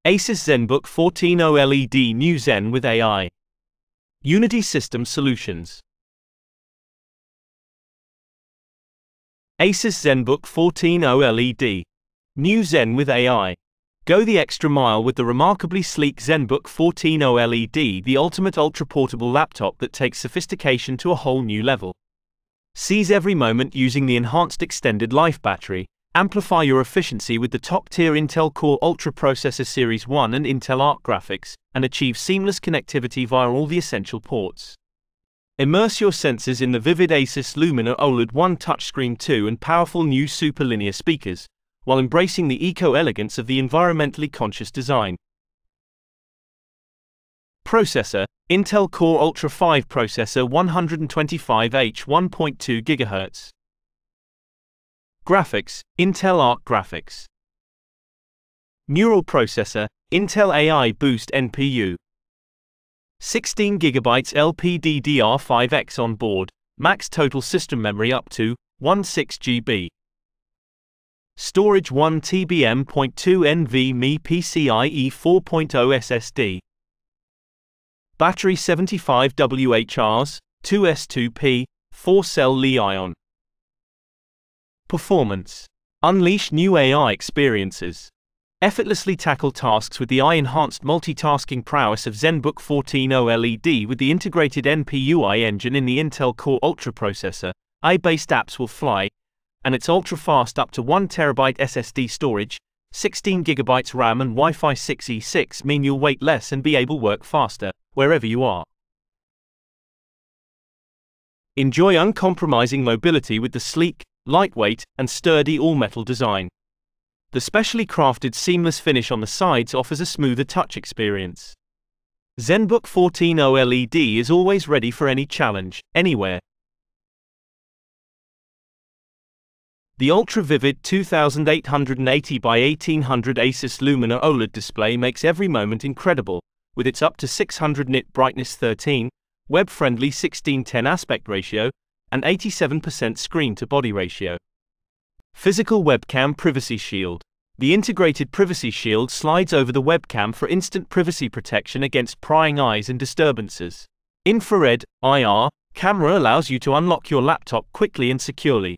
ASUS ZenBook 14 OLED New Zen with AI. Unity System Solutions. ASUS ZenBook 14 OLED New Zen with AI. Go the extra mile with the remarkably sleek ZenBook 14 OLED, the ultimate ultra-portable laptop that takes sophistication to a whole new level. Seize every moment using the enhanced extended life battery. Amplify your efficiency with the top-tier Intel Core Ultra Processor Series 1 and Intel Arc graphics, and achieve seamless connectivity via all the essential ports. Immerse your senses in the vivid ASUS Lumina OLED 1 touchscreen 2 and powerful new super linear speakers, while embracing the eco-elegance of the environmentally conscious design. Processor: Intel Core Ultra 5 processor 125H 1.2 GHz. Graphics: Intel Arc graphics. Neural processor: Intel AI Boost NPU. 16GB LPDDR5X on board, max total system memory up to 16 GB. Storage 1 TB M.2 NVMe PCIe 4.0 SSD. Battery 75 wh, 2S2P, 4-cell Li-ion. Performance: unleash new AI experiences. Effortlessly tackle tasks with the AI-enhanced multitasking prowess of ZenBook 14 OLED with the integrated NPU engine in the Intel Core Ultra processor. AI-based apps will fly, and its ultra-fast up to 1 TB SSD storage, 16 GB RAM and Wi-Fi 6E6 mean you'll wait less and be able to work faster, wherever you are. Enjoy uncompromising mobility with the sleek, lightweight, and sturdy all-metal design. The specially crafted seamless finish on the sides offers a smoother touch experience. ZenBook 14 OLED is always ready for any challenge, anywhere. The ultra-vivid 2880 by 1800 ASUS Lumina OLED display makes every moment incredible, with its up to 600 nit brightness 13, web-friendly 16:10 aspect ratio, and 87% screen-to-body ratio. Physical Webcam Privacy Shield. The integrated privacy shield slides over the webcam for instant privacy protection against prying eyes and disturbances. Infrared (IR) camera allows you to unlock your laptop quickly and securely.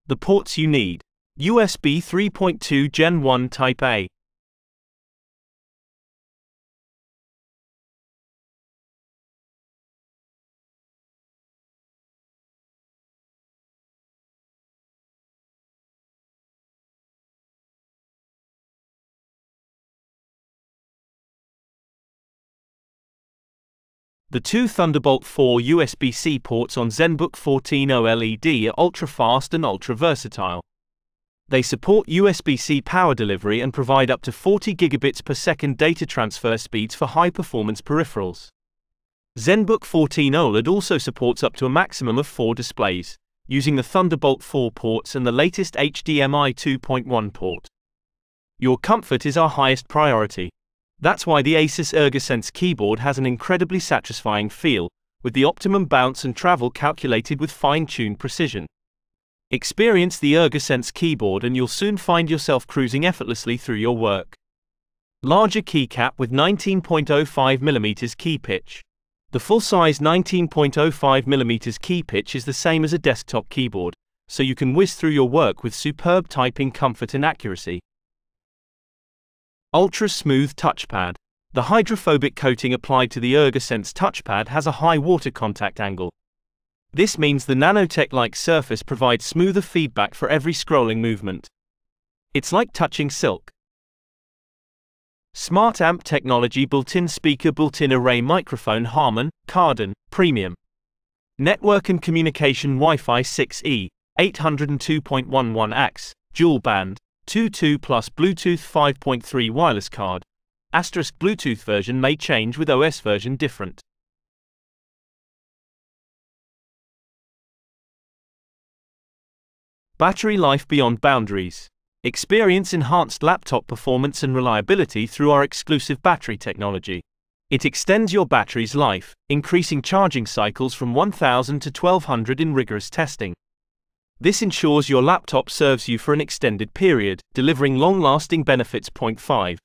The ports you need: USB 3.2 Gen 1 Type A. The two Thunderbolt 4 USB-C ports on ZenBook 14 OLED are ultra-fast and ultra-versatile. They support USB-C power delivery and provide up to 40 gigabits per second data transfer speeds for high-performance peripherals. ZenBook 14 OLED also supports up to a maximum of 4 displays, using the Thunderbolt 4 ports and the latest HDMI 2.1 port. Your comfort is our highest priority. That's why the ASUS ErgoSense keyboard has an incredibly satisfying feel, with the optimum bounce and travel calculated with fine-tuned precision. Experience the ErgoSense keyboard and you'll soon find yourself cruising effortlessly through your work. Larger keycap with 19.05mm key pitch. The full-size 19.05mm key pitch is the same as a desktop keyboard, so you can whiz through your work with superb typing comfort and accuracy. Ultra-smooth touchpad. The hydrophobic coating applied to the ErgoSense touchpad has a high water contact angle. This means the nanotech-like surface provides smoother feedback for every scrolling movement. It's like touching silk. Smart amp technology, built-in speaker, built-in array microphone, Harman Kardon Premium. Network and communication, Wi-Fi 6E, 802.11 AX, dual band, 2.2 plus Bluetooth 5.3 wireless card. * Bluetooth version may change with OS version different. Battery life beyond boundaries. Experience enhanced laptop performance and reliability through our exclusive battery technology. It extends your battery's life, increasing charging cycles from 1000 to 1200 in rigorous testing. This ensures your laptop serves you for an extended period, delivering long-lasting benefits. 5.